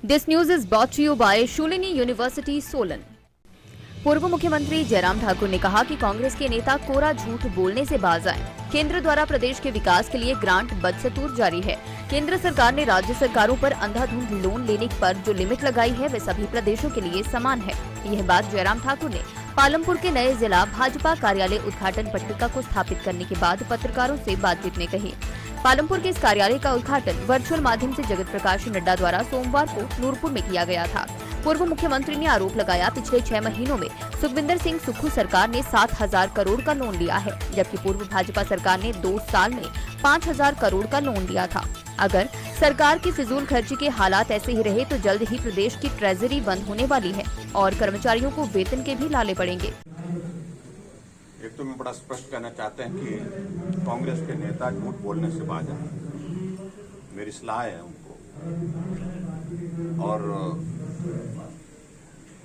This news is brought to you by Shulini University, Solan. पूर्व मुख्यमंत्री जयराम ठाकुर ने कहा कि कांग्रेस के नेता कोरा झूठ बोलने से बाज आए। केंद्र द्वारा प्रदेश के विकास के लिए ग्रांट बदस्तूर जारी है। केंद्र सरकार ने राज्य सरकारों पर अंधाधुंध लोन लेने पर जो लिमिट लगाई है, वे सभी प्रदेशों के लिए समान है। यह बात जयराम ठाकुर ने पालमपुर के नए जिला भाजपा कार्यालय उद्घाटन पट्टिका को स्थापित करने के बाद पत्रकारों से बातचीत में कही। पालमपुर के इस कार्यालय का उद्घाटन वर्चुअल माध्यम से जगत प्रकाश नड्डा द्वारा सोमवार को नूरपुर में किया गया था। पूर्व मुख्यमंत्री ने आरोप लगाया, पिछले 6 महीनों में सुखविंदर सिंह सुक्खू सरकार ने 7,000 करोड़ का लोन लिया है, जबकि पूर्व भाजपा सरकार ने 2 साल में 5,000 करोड़ का लोन लिया था। अगर सरकार की फिजूल खर्ची के हालात ऐसे ही रहे तो जल्द ही प्रदेश की ट्रेजरी बंद होने वाली है और कर्मचारियों को वेतन के भी लाले पड़ेंगे। एक तो मैं बड़ा स्पष्ट कहना चाहते हैं कि कांग्रेस के नेता झूठ बोलने से बाज आए। मेरी सलाह है उनको, और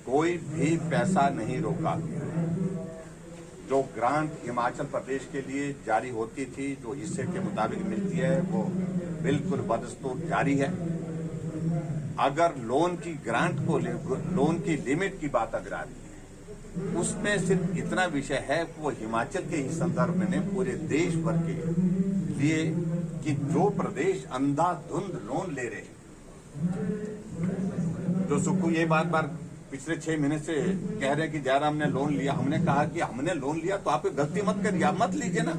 कोई भी पैसा नहीं रोका गया। जो ग्रांट हिमाचल प्रदेश के लिए जारी होती थी, जो हिस्से के मुताबिक मिलती है, वो बिल्कुल बदस्तूर जारी है। अगर लोन की ग्रांट को लोन की लिमिट की बात अगर आ रही है, उसमें सिर्फ इतना विषय है कि वो हिमाचल के ही संदर्भ में पूरे देश भर के लिए कि जो प्रदेश अंधाधुंध लोन ले रहे हैं। जो सुक्खू ये बार पिछले 6 महीने से कह रहे हैं कि जयराम ने लोन लिया। हमने कहा कि हमने लोन लिया तो आप गलती मत करिए, आप मत लीजिए ना,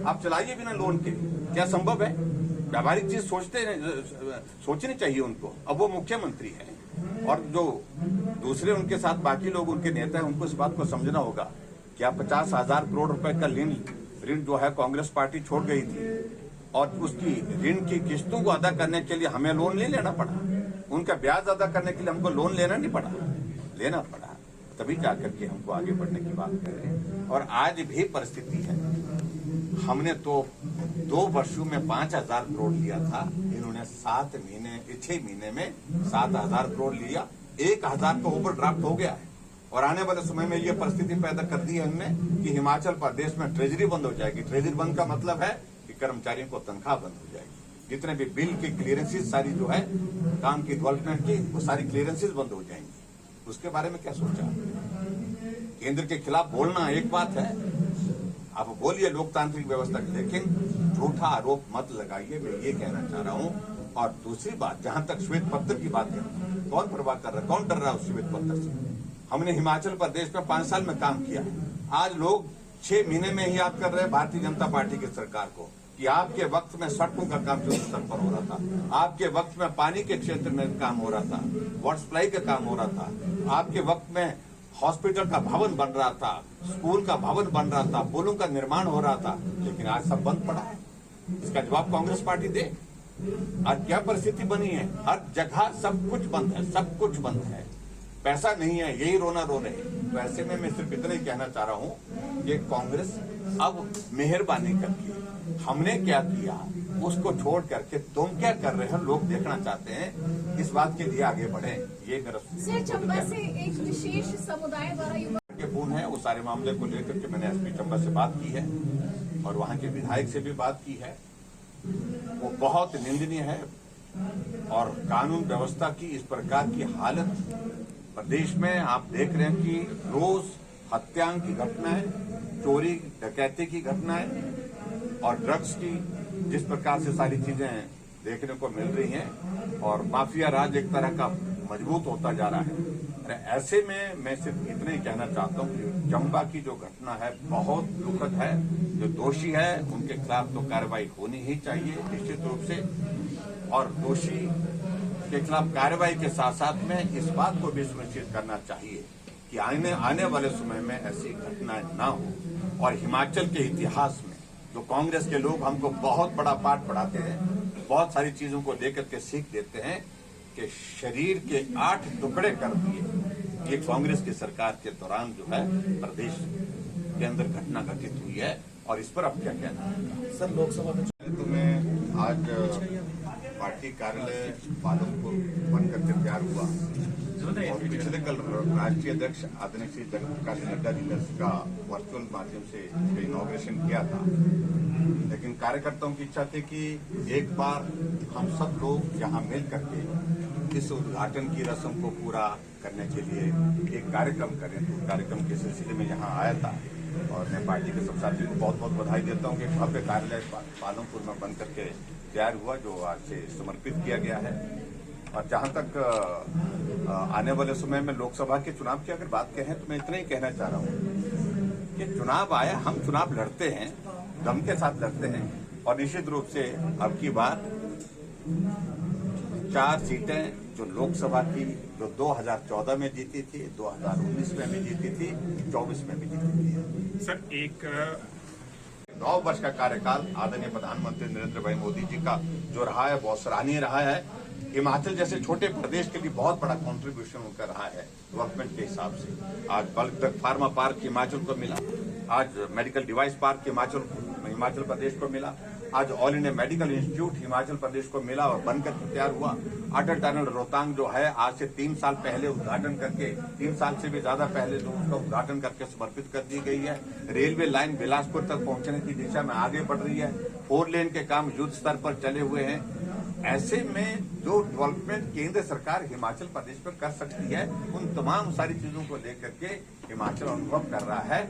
आप चलाइए बिना लोन के। क्या संभव है? व्यावहारिक चीज सोचनी चाहिए उनको। अब वो मुख्यमंत्री है और जो दूसरे उनके साथ बाकी लोग उनके नेता हैं, उनको इस बात को समझना होगा। क्या 50,000 करोड़ रुपए का ऋण जो है कांग्रेस पार्टी छोड़ गई थी, और उसकी ऋण की किस्तों को अदा करने के लिए हमें लोन नहीं लेना पड़ा। उनका ब्याज अदा करने के लिए हमको लोन लेना नहीं पड़ा, लेना पड़ा, तभी जाकर के हमको आगे बढ़ने की बात कर रहे हैं। और आज भी परिस्थिति है, हमने तो 2 वर्षों में 5,000 करोड़ लिया था, इन्होंने 6 महीने में 7,000 करोड़ लिया। 1,000 का ओवर ड्राफ्ट हो गया है, और आने वाले समय में ये परिस्थिति पैदा कर दी है हमने कि हिमाचल प्रदेश में ट्रेजरी बंद हो जाएगी। ट्रेजरी बंद का मतलब है कि कर्मचारियों को तनख्वाह बंद हो जाएगी। जितने भी बिल की क्लियरेंसेस सारी जो है काम की डेवलपमेंट की, वो सारी क्लियरेंसेस बंद हो जाएंगी। उसके बारे में क्या सोचा? केंद्र के खिलाफ बोलना एक बात है, आप बोलिए लोकतांत्रिक व्यवस्था की, लेकिन झूठा आरोप मत लगाइए, मैं ये कहना चाह रहा हूं। और दूसरी बात, जहां तक श्वेत पत्र की बात है, कौन परवाह कर रहा है, कौन डर रहा है उस श्वेत पत्र से? हमने हिमाचल प्रदेश में 5 साल में काम किया है। आज लोग 6 महीने में ही याद कर रहे हैं भारतीय जनता पार्टी की सरकार को कि आपके वक्त में सड़कों का काम जो स्तर पर हो रहा था, आपके वक्त में पानी के क्षेत्र में काम हो रहा था, वाटर सप्लाई का काम हो रहा था, आपके वक्त में हॉस्पिटल का भवन बन रहा था, स्कूल का भवन बन रहा था, पुलों का निर्माण हो रहा था, लेकिन आज सब बंद पड़ा है। इसका जवाब कांग्रेस पार्टी दे। आज क्या परिस्थिति बनी है? हर जगह सब कुछ बंद है, सब कुछ बंद है, पैसा नहीं है, यही रोना रो रहे हैं। तो ऐसे में मैं सिर्फ इतना ही कहना चाह रहा हूं कि कांग्रेस अब मेहरबानी करके हमने क्या किया उसको छोड़ करके तुम क्या कर रहे हो, लोग देखना चाहते हैं, इस बात के लिए आगे बढ़े। ये मेरा चंबा से एक विशेष समुदाय द्वारा युवा के फोन है, वो सारे मामले को लेकर के मैंने एसपी चंबा से बात की है और वहां के विधायक से भी बात की है। वो बहुत निंदनीय है, और कानून व्यवस्था की इस प्रकार की हालत प्रदेश में आप देख रहे हैं कि रोज हत्याओं की घटनाएं, चोरी डकैती की घटनाएं और ड्रग्स की जिस प्रकार से सारी चीजें देखने को मिल रही हैं, और माफिया राज एक तरह का मजबूत होता जा रहा है। ऐसे में मैं सिर्फ इतना ही कहना चाहता हूँ कि चंबा की जो घटना है बहुत दुखद है। जो दोषी है उनके खिलाफ तो कार्रवाई होनी ही चाहिए निश्चित रूप से, और दोषी के खिलाफ कार्रवाई के साथ साथ में इस बात को भी सुनिश्चित करना चाहिए कि आने वाले समय में ऐसी घटनाएं ना हो। और हिमाचल के इतिहास में जो कांग्रेस के लोग हमको बहुत बड़ा पाठ पढ़ाते हैं, बहुत सारी चीजों को लेकर के सीख देते हैं कि शरीर के 8 टुकड़े कर दिए। ये कांग्रेस की सरकार के दौरान जो है प्रदेश के अंदर घटना घटित हुई है, और इस पर अब क्या कहना है? सर, लोकसभा में तो मैं आज पार्टी कार्यालय पालमपुर बनकर के तैयार हुआ, और पिछले कल राष्ट्रीय अध्यक्ष आदरणीय श्री जगत प्रकाश नड्डा जी ने इसका वर्चुअल माध्यम से इनॉग्रेशन किया था। लेकिन कार्यकर्ताओं की इच्छा थी कि एक बार हम सब लोग यहाँ मिल करके इस उद्घाटन की रस्म को पूरा करने के लिए एक कार्यक्रम करें। तो कार्यक्रम के सिलसिले में यहाँ आया था और मैं पार्टी के सब साथियों को बहुत बहुत बधाई देता हूँ कि भव्य कार्यालय पालमपुर में बन करके तैयार हुआ, जो आज से समर्पित किया गया है। और जहां तक आने वाले समय में लोकसभा के चुनाव की अगर बात कहें तो मैं इतना ही कहना चाह रहा हूँ कि चुनाव आया, हम चुनाव लड़ते हैं, दम के साथ लड़ते हैं और निश्चित रूप से अब की बार 4 सीटें जो लोकसभा की जो 2014 में जीती थी, 2019 में भी जीती थी, 24 में भी जीती थी। सर, एक 9 वर्ष का कार्यकाल आदरणीय प्रधानमंत्री नरेंद्र भाई मोदी जी का जो रहा है बहुत सराहनीय रहा है। हिमाचल जैसे छोटे प्रदेश के लिए बहुत बड़ा कंट्रीब्यूशन उनका रहा है डेवलपमेंट के हिसाब से। आज bulk drug pharma park Himachal को मिला, आज medical device park Himachal Pradesh को मिला, आज all India medical institute Himachal Pradesh को मिला और बनकर तैयार हुआ। अटल टनल रोहतांग जो है आज से 3 साल पहले उद्घाटन करके, 3 साल से भी ज्यादा पहले जो उसका उद्घाटन करके समर्पित कर दी गई है। रेलवे लाइन बिलासपुर तक पहुंचने की दिशा में आगे बढ़ रही है। 4 लेन के काम युद्ध स्तर पर चले हुए हैं। ऐसे में जो डेवलपमेंट केंद्र सरकार हिमाचल प्रदेश पर कर सकती है, उन तमाम सारी चीजों को लेकर के हिमाचल अनुभव कर रहा है।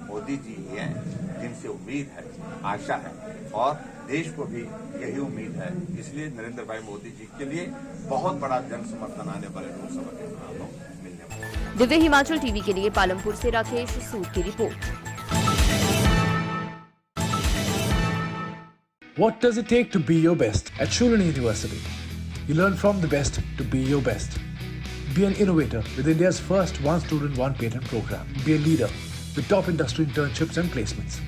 मोदी जी ही हैं जिनसे उम्मीद है, आशा है और देश को भी यही उम्मीद है। इसलिए नरेंद्र भाई मोदी जी के लिए बहुत बड़ा जन समर्थन आने वाले लोकसभा के चुनाव में मिलने वाला है। दिव्य हिमाचल टीवी के लिए पालमपुर से राकेश सूद की report. What does it take to be your best at Shulani University? You learn from the best to be your best. Be an innovator with India's first one student, one patent program. Be a leader with top industry internships and placements.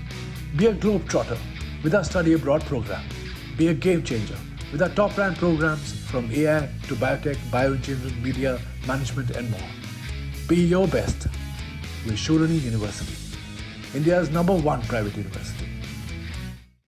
Be a globetrotter with our study abroad program. Be a game changer with our top ranked programs from AI to biotech, bioengineering, media, management and more. Be your best with Shulani University, India's #1 private university.